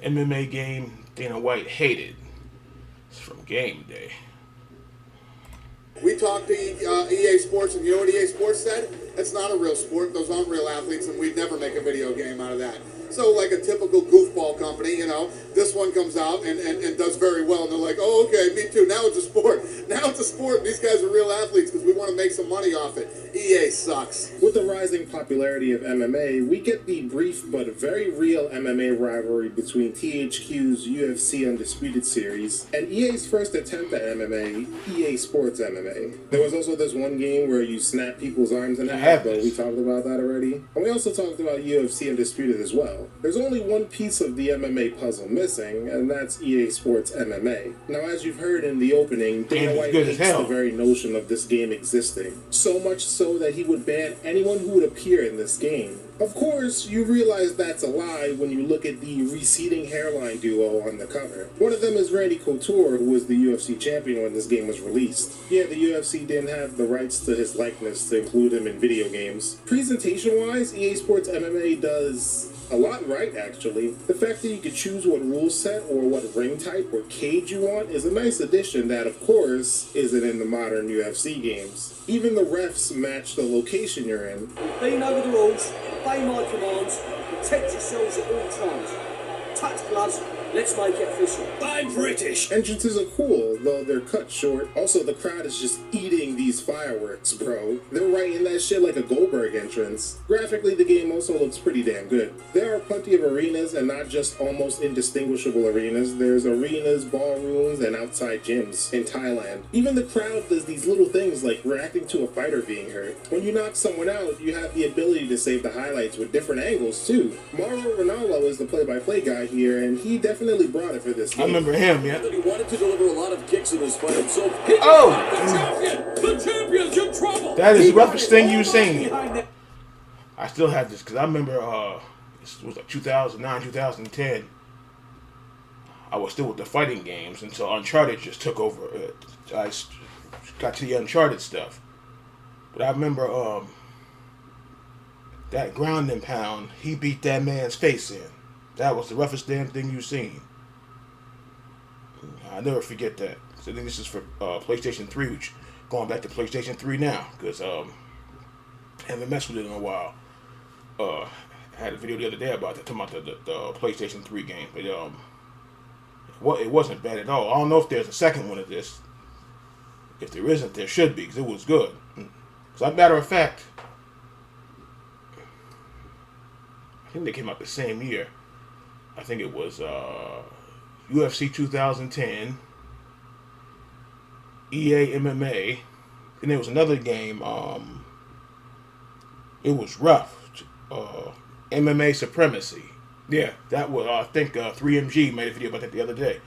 MMA game Dana White hated. It's from Game Day. We talked to EA Sports, and you know what EA Sports said? It's not a real sport. Those aren't real athletes, and we'd never make a video game out of that. So, like a typical goofball company, this one comes out and does very well, and they're like, oh, okay, me too. Now it's a sport. Now it's a sport, and these guys are real athletes because we want to make some money off it. EA sucks. With the rising popularity of MMA, we get the brief but very real MMA rivalry between THQ's UFC Undisputed series and EA's first attempt at MMA, EA Sports MMA. There was also this one game where you snap people's arms in half, but we talked about that already. And we also talked about UFC Undisputed as well. There's only one piece of the MMA puzzle missing, and that's EA Sports MMA. Now, as you've heard in the opening, Dana White hates the very notion of this game existing. So much so that he would ban anyone who would appear in this game. Of course, you realize that's a lie when you look at the receding hairline duo on the cover. One of them is Randy Couture, who was the UFC champion when this game was released. Yeah, the UFC didn't have the rights to his likeness to include him in video games. Presentation-wise, EA Sports MMA does a lot right, actually. The fact that you could choose what rule set or what ring type or cage you want is a nice addition that, of course, isn't in the modern UFC games. Even the refs match the location you're in. Being over the rules, obey my commands, protect yourselves at all times. Touch gloves, let's make it official. I'm British! Entrances are cool, though they're cut short. Also, the crowd is just eating these fireworks, bro. They're writing that shit like a Goldberg entrance. Graphically, the game also looks pretty damn good. There are plenty of arenas, and not just almost indistinguishable arenas. There's arenas, ballrooms, and outside gyms in Thailand. Even the crowd does these little things like reacting to a fighter being hurt. When you knock someone out, you have the ability to save the highlights with different angles, too. Mauro Ranallo is the play-by-play guy here, and he definitely brought it for this game. I remember him, yeah. He wanted to deliver a lot of kicks in this fight, so the champion's in trouble. That is the roughest thing you've seen. I still have this because I remember this was like 2009, 2010. I was still with the fighting games until Uncharted just took over. I got to the Uncharted stuff, but I remember that ground and pound. He beat that man's face in. That was the roughest damn thing you've seen. I'll never forget that. So I think this is for PlayStation 3, which going back to PlayStation 3 now, because I haven't messed with it in a while. I had a video the other day about that, talking about the PlayStation 3 game. But it wasn't bad at all. I don't know if there's a second one of this. If there isn't, there should be, because it was good. As a matter of fact, I think they came out the same year. I think it was UFC 2010, EA MMA, and there was another game. It was rough. MMA Supremacy. Yeah, that was. I think 3MG made a video about that the other day.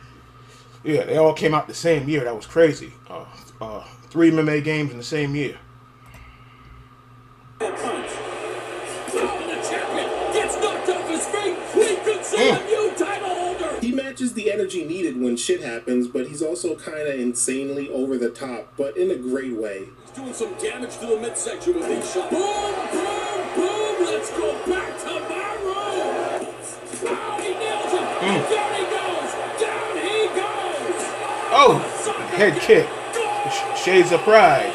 Yeah, they all came out the same year. That was crazy. 3 MMA games in the same year. He matches the energy needed when shit happens, but he's also kind of insanely over the top, but in a great way. He's doing some damage to the midsection with these shots. Boom, boom, boom! Let's go back to Mauro! Oh, he nails it! Down he goes! Down he goes! Oh, head kick. Shades of Pride.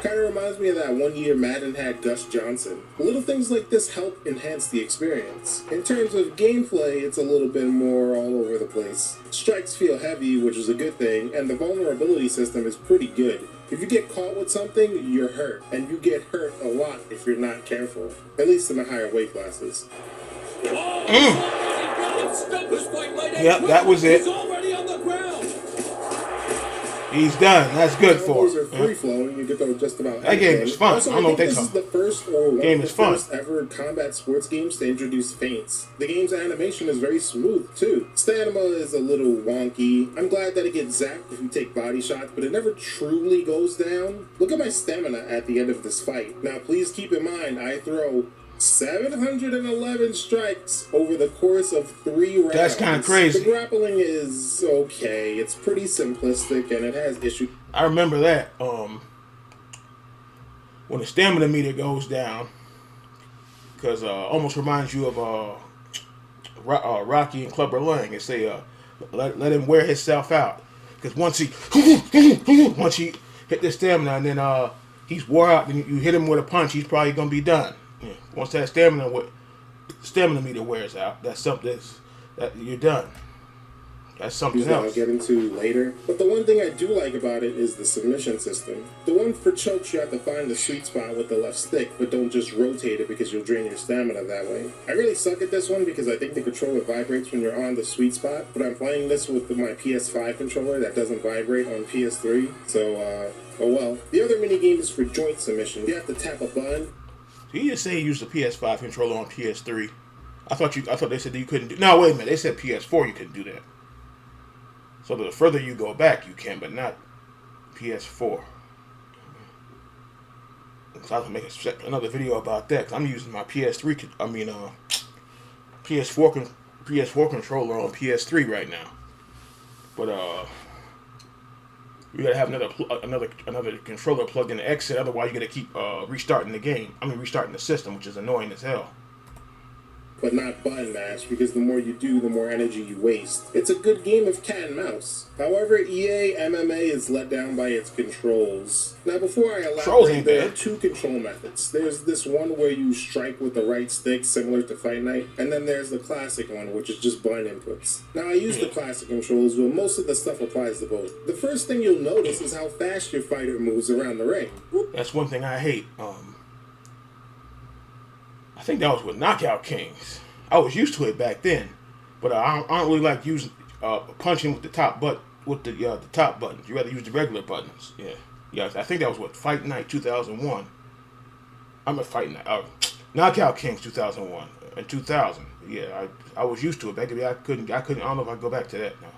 Kind of reminds me of that one year Madden had Gus Johnson. Little things like this help enhance the experience. In terms of gameplay, it's a little bit more all over the place. Strikes feel heavy, which is a good thing, and the vulnerability system is pretty good. If you get caught with something, you're hurt, and you get hurt a lot if you're not careful, at least in the higher weight classes. Yep, that was it. He's already on the ground. He's done. That's good for him. Free flowing. You get to just about that game is fun. Also, I don't know what they this is the first or one game of is the fun. first ever combat sports games to introduce feints. The game's animation is very smooth too. Stamina is a little wonky. I'm glad that it gets zapped if you take body shots, but it never truly goes down. Look at my stamina at the end of this fight. Now, please keep in mind, I throw 711 strikes over the course of 3 rounds. That's kind of crazy. The grappling is okay. It's pretty simplistic and it has issues. I remember that. When the stamina meter goes down, because almost reminds you of Rocky and Clubber Lang and say, let him wear himself out. Because once he hit the stamina and then he's wore out, then you hit him with a punch, he's probably gonna be done. Yeah. Once that stamina meter wears out, that's something that you're done. That's something else. I'll get into later. But the one thing I do like about it is the submission system. The one for chokes, you have to find the sweet spot with the left stick, but don't just rotate it because you'll drain your stamina that way. I really suck at this one because I think the controller vibrates when you're on the sweet spot, but I'm playing this with my PS5 controller that doesn't vibrate on PS3, so, oh well. The other mini game is for joint submission. You have to tap a button. So you just say you use the PS5 controller on PS3. I thought they said that you couldn't do. No, wait a minute. They said PS4 you couldn't do that. So the further you go back, you can, but not PS4. So I can make another video about that. Cause I'm using my PS4 controller on PS3 right now. But you gotta have another controller plugged in the exit. Otherwise, you gotta keep restarting the game. Restarting the system, which is annoying as hell. But not button mash, because the more you do, the more energy you waste. It's a good game of cat and mouse. However, EA MMA is let down by its controls. Now, before I elaborate, there are two control methods. There's this one where you strike with the right stick, similar to Fight Night, and then there's the classic one, which is just button inputs. Now, I use the classic controls, but most of the stuff applies to both. The first thing you'll notice is how fast your fighter moves around the ring. That's one thing I hate. I think that was with Knockout Kings. I was used to it back then, but I don't really like using punching with the top top buttons. You rather use the regular buttons. Yeah. I think that was what Fight Night 2001. I'm a Fight Night. Knockout Kings 2001 and 2000. Yeah, I was used to it back then. I couldn't. I don't know if I go back to that now.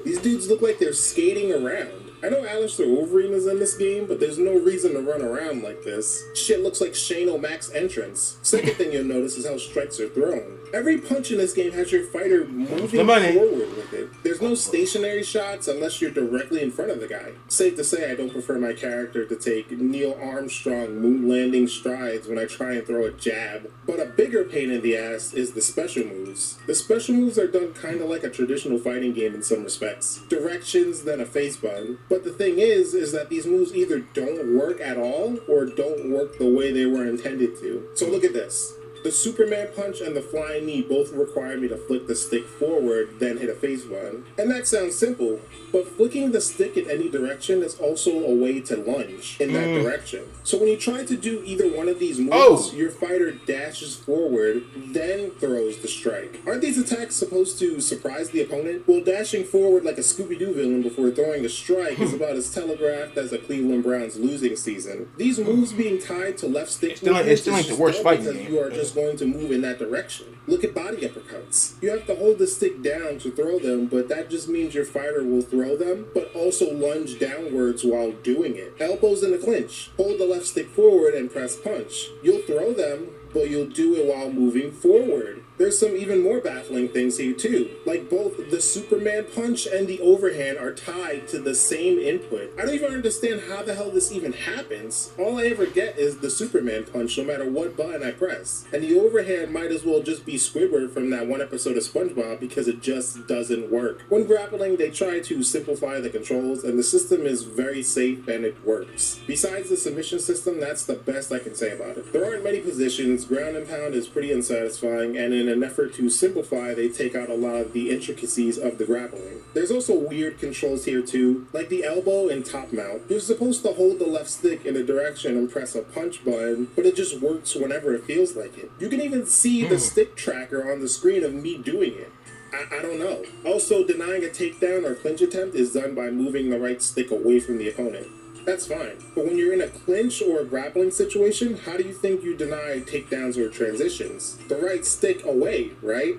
These dudes look like they're skating around. I know Alistair Overeem is in this game, but there's no reason to run around like this. Shit looks like Shane O'Mac's entrance. Second thing you'll notice is how strikes are thrown. Every punch in this game has your fighter moving forward with it. There's no stationary shots unless you're directly in front of the guy. Safe to say I don't prefer my character to take Neil Armstrong moon landing strides when I try and throw a jab. But a bigger pain in the ass is the special moves. The special moves are done kind of like a traditional fighting game in some respects. Directions, then a face button. But the thing is that these moves either don't work at all or don't work the way they were intended to. So look at this. The Superman punch and the flying knee both require me to flick the stick forward, then hit a face button. And that sounds simple, but flicking the stick in any direction is also a way to lunge in that direction. So when you try to do either one of these moves, your fighter dashes forward, then throws the strike. Aren't these attacks supposed to surprise the opponent? Well, dashing forward like a Scooby-Doo villain before throwing a strike is about as telegraphed as a Cleveland Browns losing season. These moves being tied to left stick it's still like the worst fighting game. You are just going to move in that direction. Look at body uppercuts. You have to hold the stick down to throw them, but that just means your fighter will throw them, but also lunge downwards while doing it. Elbows in the clinch. Hold the left stick forward and press punch. You'll throw them, but you'll do it while moving forward. There's some even more baffling things here too. Like both the Superman punch and the overhand are tied to the same input. I don't even understand how the hell this even happens. All I ever get is the Superman punch no matter what button I press. And the overhand might as well just be Squidward from that one episode of SpongeBob because it just doesn't work. When grappling, they try to simplify the controls and the system is very safe and it works. Besides the submission system, that's the best I can say about it. There aren't many positions, ground and pound is pretty unsatisfying, and in an effort to simplify, they take out a lot of the intricacies of the grappling. There's also weird controls here too, like the elbow and top mount. You're supposed to hold the left stick in a direction and press a punch button, but it just works whenever it feels like it. You can even see the stick tracker on the screen of me doing it. I don't know. Also, denying a takedown or clinch attempt is done by moving the right stick away from the opponent. That's fine. But when you're in a clinch or a grappling situation, how do you think you deny takedowns or transitions? The right stick away, right?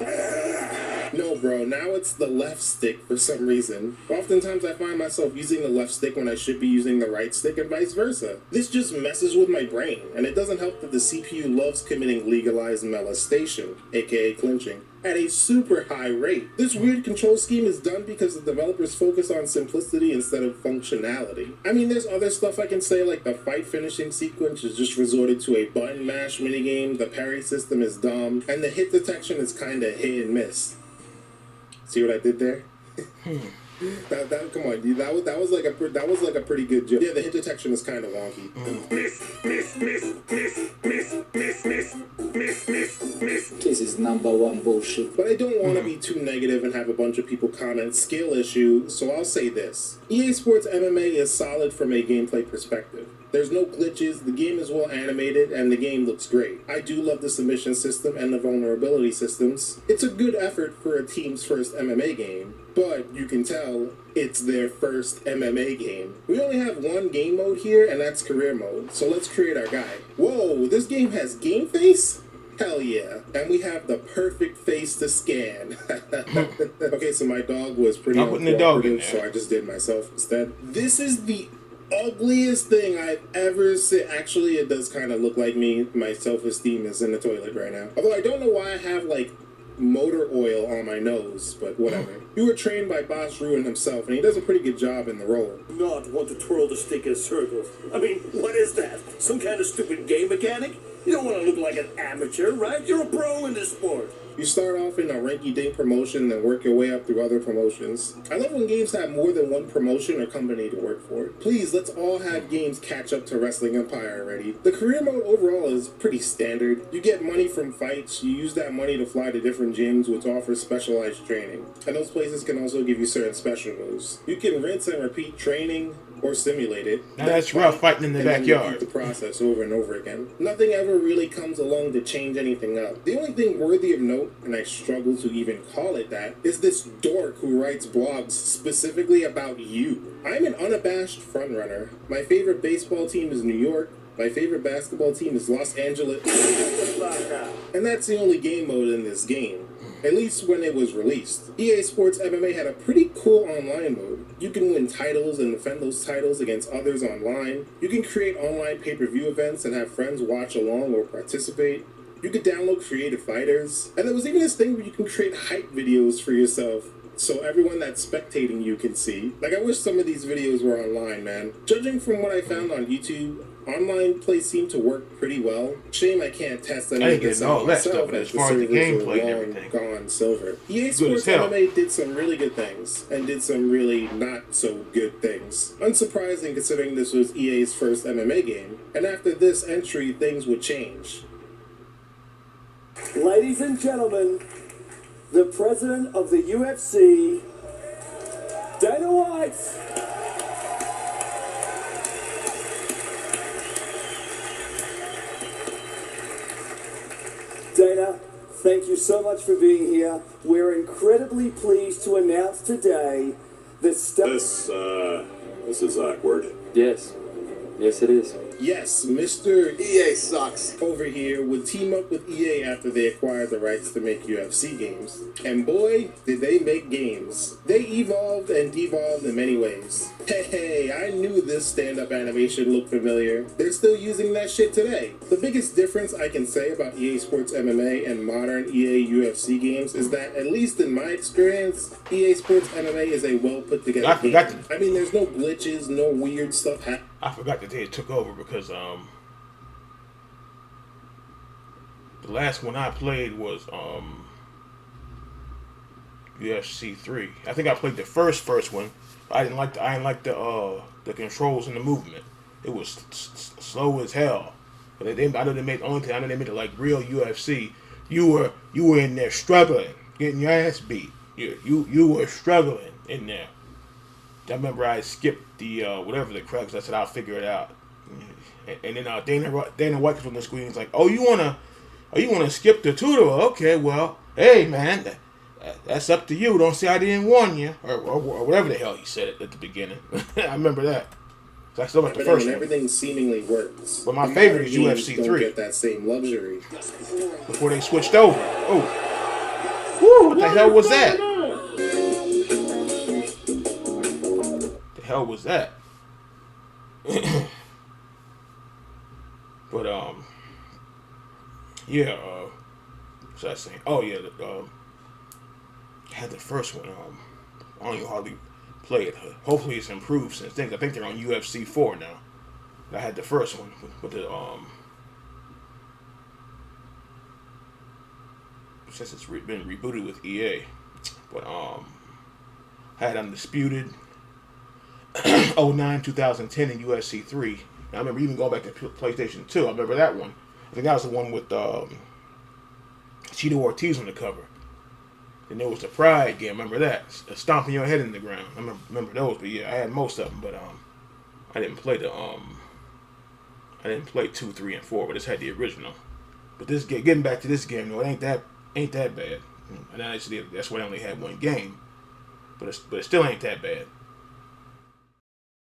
No, bro, now it's the left stick for some reason. Oftentimes I find myself using the left stick when I should be using the right stick and vice versa. This just messes with my brain, and it doesn't help that the CPU loves committing legalized molestation, aka clinching, at a super high rate. This weird control scheme is done because the developers focus on simplicity instead of functionality. I mean, there's other stuff I can say, like the fight finishing sequence is just resorted to a button mash minigame, the parry system is dumb, and the hit detection is kinda hit and miss. See what I did there? Come on, dude. That was like a pretty good joke. Yeah, the hit detection is kind of wonky. This is #1 bullshit. But I don't want to be too negative and have a bunch of people comment skill issue, so I'll say this. EA Sports MMA is solid from a gameplay perspective. There's no glitches, the game is well animated, and the game looks great. I do love the submission system and the vulnerability systems. It's a good effort for a team's first MMA game, but you can tell it's their first MMA game. We only have one game mode here, and that's career mode, so let's create our guy. Whoa, this game has game face? Hell yeah. And we have the perfect face to scan. Okay, so my dog was pretty uncooperative, so I just did myself instead. This is the ugliest thing I've ever seen. Actually, it does kind of look like me. My self-esteem is in the toilet right now. Although I don't know why I have, like, motor oil on my nose, but whatever. You were trained by Boss Ruin himself, and he does a pretty good job in the role. Not want to twirl the stick in circles. I mean, what is that? Some kind of stupid game mechanic? You don't want to look like an amateur, right? You're a pro in this sport. You start off in a rinky-dink promotion, then work your way up through other promotions. I love when games have more than one promotion or company to work for. Please, let's all have games catch up to Wrestling Empire already. The career mode overall is pretty standard. You get money from fights, you use that money to fly to different gyms which offer specialized training. And those places can also give you certain special moves. You can rinse and repeat training, or simulate it. Now that's rough fighting in the backyard. Repeat the process over and over again. Nothing ever really comes along to change anything up. The only thing worthy of note, and I struggle to even call it that, is this dork who writes blogs specifically about you. I'm an unabashed frontrunner. My favorite baseball team is New York. My favorite basketball team is Los Angeles. And that's the only game mode in this game. At least when it was released. EA Sports MMA had a pretty cool online mode. You can win titles and defend those titles against others online. You can create online pay-per-view events and have friends watch along or participate. You could download creative fighters. And there was even this thing where you can create hype videos for yourself, so everyone that's spectating you can see. Like, I wish some of these videos were online, man. Judging from what I found on YouTube, online play seemed to work pretty well. Shame I can't test any of this out myself, as the servers are long gone silver. EA Sports MMA did some really good things, and did some really not so good things. Unsurprising considering this was EA's first MMA game, and after this entry, things would change. Ladies and gentlemen, the president of the UFC, Dana White. Dana, thank you so much for being here. We're incredibly pleased to announce today that This is awkward. Yes. Yes, it is. Yes, Mr. EA sucks. over here would team up with EA after they acquired the rights to make UFC games. And boy, did they make games. They evolved and devolved in many ways. Hey, I knew this stand-up animation looked familiar. They're still using that shit today. The biggest difference I can say about EA Sports MMA and modern EA UFC games is that, at least in my experience, EA Sports MMA is a well put together game. I mean, there's no glitches, no weird stuff happening. I forgot that they took over because the last one I played was UFC 3. I think I played the first one. I didn't like the controls and the movement. It was slow as hell. But I know they made it like real UFC. You were in there struggling, getting your ass beat. You were struggling in there. I remember I skipped the whatever the crap. I said I'll figure it out. And then Dana White was on the screen. He's like, "Oh, you wanna skip the tutorial? Okay, well, hey man, that's up to you. Don't say I didn't warn you, or whatever the hell he said at the beginning." I remember that. So I still like the first one. Everything seemingly works. But my favorite is UFC 3. Don't get that same luxury. Before they switched over. Oh. Woo, what the hell was that? The hell was that? But yeah. What's I saying? Oh yeah, I had the first one. I don't even hardly play it. Hopefully it's improved since then. I think they're on UFC 4 now. I had the first one with the since it's been rebooted with EA. But I had Undisputed 09, 2010 in UFC 3. And I remember even going back to PlayStation 2. I remember that one. I think that was the one with Cheeto Ortiz on the cover. And there was the Pride game. Remember that? Stomping your head in the ground. I remember those. But yeah, I had most of them. But I didn't play the I didn't play 2, 3, and 4. But I just had the original. But this game, getting back to this game, though, it ain't that bad. And actually, that's why I only had one game. But it still ain't that bad.